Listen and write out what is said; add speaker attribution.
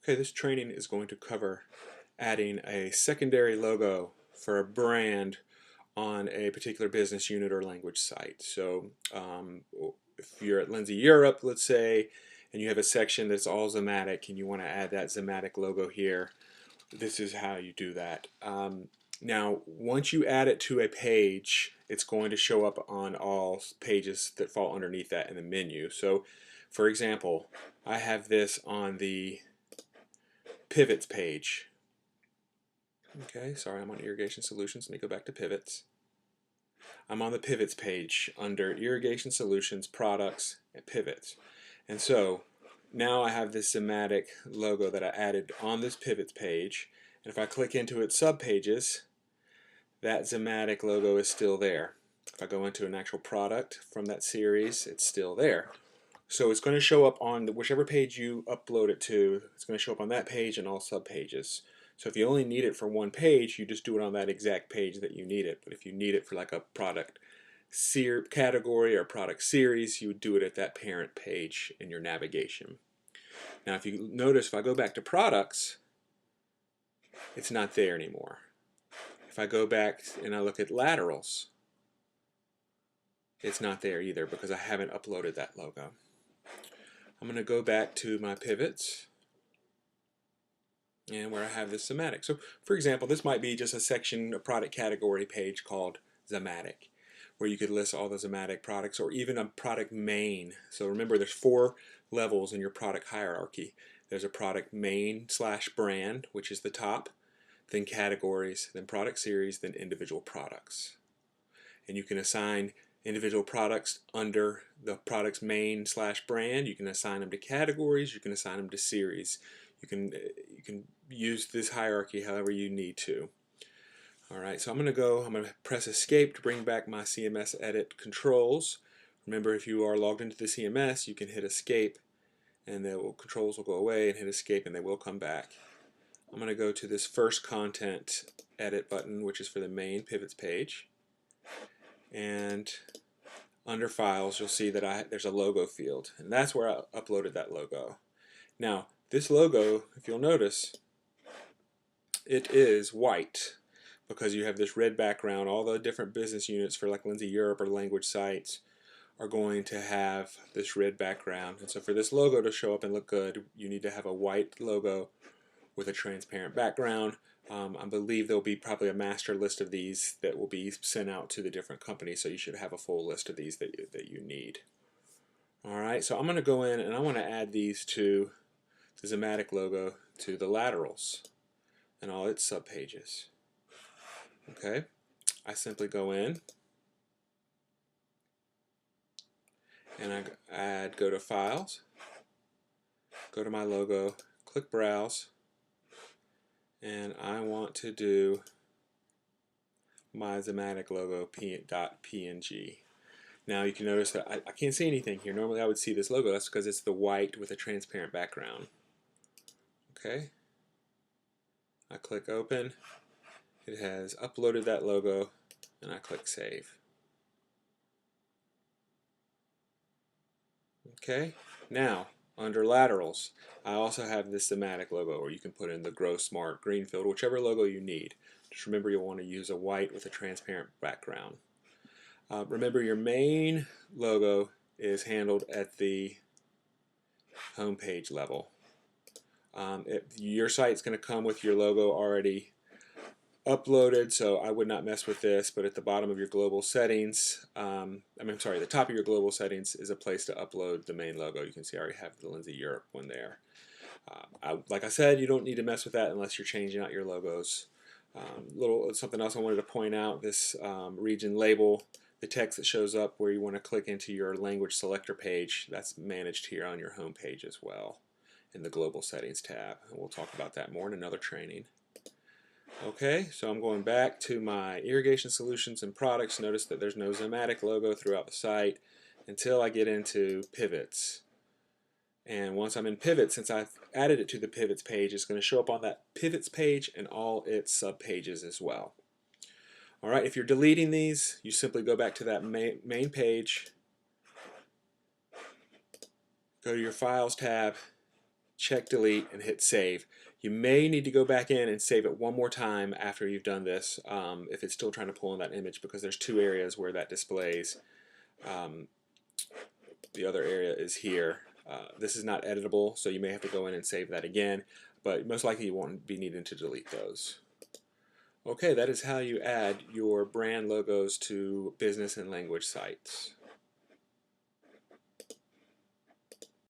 Speaker 1: Okay, this training is going to cover adding a secondary logo for a brand on a particular business unit or language site. So if you're at Lindsay Europe, let's say, and you have a section that's all Zimmatic and you want to add that Zimmatic logo here, this is how you do that. Now, once you add it to a page, it's going to show up on all pages that fall underneath that in the menu. So, for example, I have this on the pivots page. Okay, sorry, I'm on irrigation solutions. Let me go back to pivots. I'm on the pivots page under irrigation solutions, products, and pivots. And so now I have this Zimmatic logo that I added on this pivots page. And if I click into its subpages, that Zimmatic logo is still there. If I go into an actual product from that series, it's still there. So it's going to show up on whichever page you upload it to. It's going to show up on that page and all subpages. So if you only need it for one page, you just do it on that exact page that you need it. But if you need it for like a product category or product series, you would do it at that parent page in your navigation. Now if you notice, if I go back to products, it's not there anymore. If I go back and I look at laterals, it's not there either because I haven't uploaded that logo. I'm going to go back to my pivots and where I have this Zimmatic. So for example, this might be just a section, a product category page called Zimmatic, where you could list all the Zimmatic products, or even a product main. So remember, there's 4 levels in your product hierarchy. There's a product main / brand, which is the top, then categories, then product series, then individual products. And you can assign individual products under the product's main / brand. You can assign them to categories. You can assign them to series. You can use this hierarchy however you need to. Alright, so I'm going to press escape to bring back my CMS edit controls. Remember, if you are logged into the CMS, you can hit escape and the controls will go away, and hit escape and they will come back. I'm going to go to this first content edit button, which is for the main pivots page. And under files, you'll see that there's a logo field, and that's where I uploaded that logo. Now, this logo, if you'll notice, it is white because you have this red background. All the different business units for like Lindsay Europe or language sites are going to have this red background. And so for this logo to show up and look good, you need to have a white logo with a transparent background. I believe there'll be probably a master list of these that will be sent out to the different companies, so you should have a full list of these that you need. Alright, so I'm going to go in and I want to add these to the Zimmatic logo to the laterals and all its subpages. Okay, I simply go in and I go to Files, go to my logo, click Browse, and I want to do my Zimmatic logo .png. Now you can notice that I can't see anything here. Normally I would see this logo. That's because it's the white with a transparent background. Okay, I click open. It has uploaded that logo, and I click save. Okay, now under laterals, I also have this Zimmatic logo, or you can put in the Grow Smart, Greenfield, whichever logo you need. Just remember you'll want to use a white with a transparent background. Remember, your main logo is handled at the home page level. Your site's going to come with your logo already uploaded, so I would not mess with this. But at the bottom of your global settings, the top of your global settings is a place to upload the main logo. You can see I already have the Lindsay Europe one there. Like I said, you don't need to mess with that unless you're changing out your logos. Something else I wanted to point out: this region label, the text that shows up where you want to click into your language selector page, that's managed here on your home page as well in the global settings tab. And we'll talk about that more in another training. Okay, so I'm going back to my irrigation solutions and products. Notice that there's no Zimmatic logo throughout the site until I get into pivots. And once I'm in pivots, since I've added it to the pivots page, it's going to show up on that pivots page and all its subpages as well. Alright, if you're deleting these, you simply go back to that main page, go to your Files tab, check delete, and hit save. You may need to go back in and save it one more time after you've done this if it's still trying to pull in that image, because there's two areas where that displays. The other area is here. This is not editable, so you may have to go in and save that again, but most likely you won't be needing to delete those. Okay, that is how you add your brand logos to business and language sites.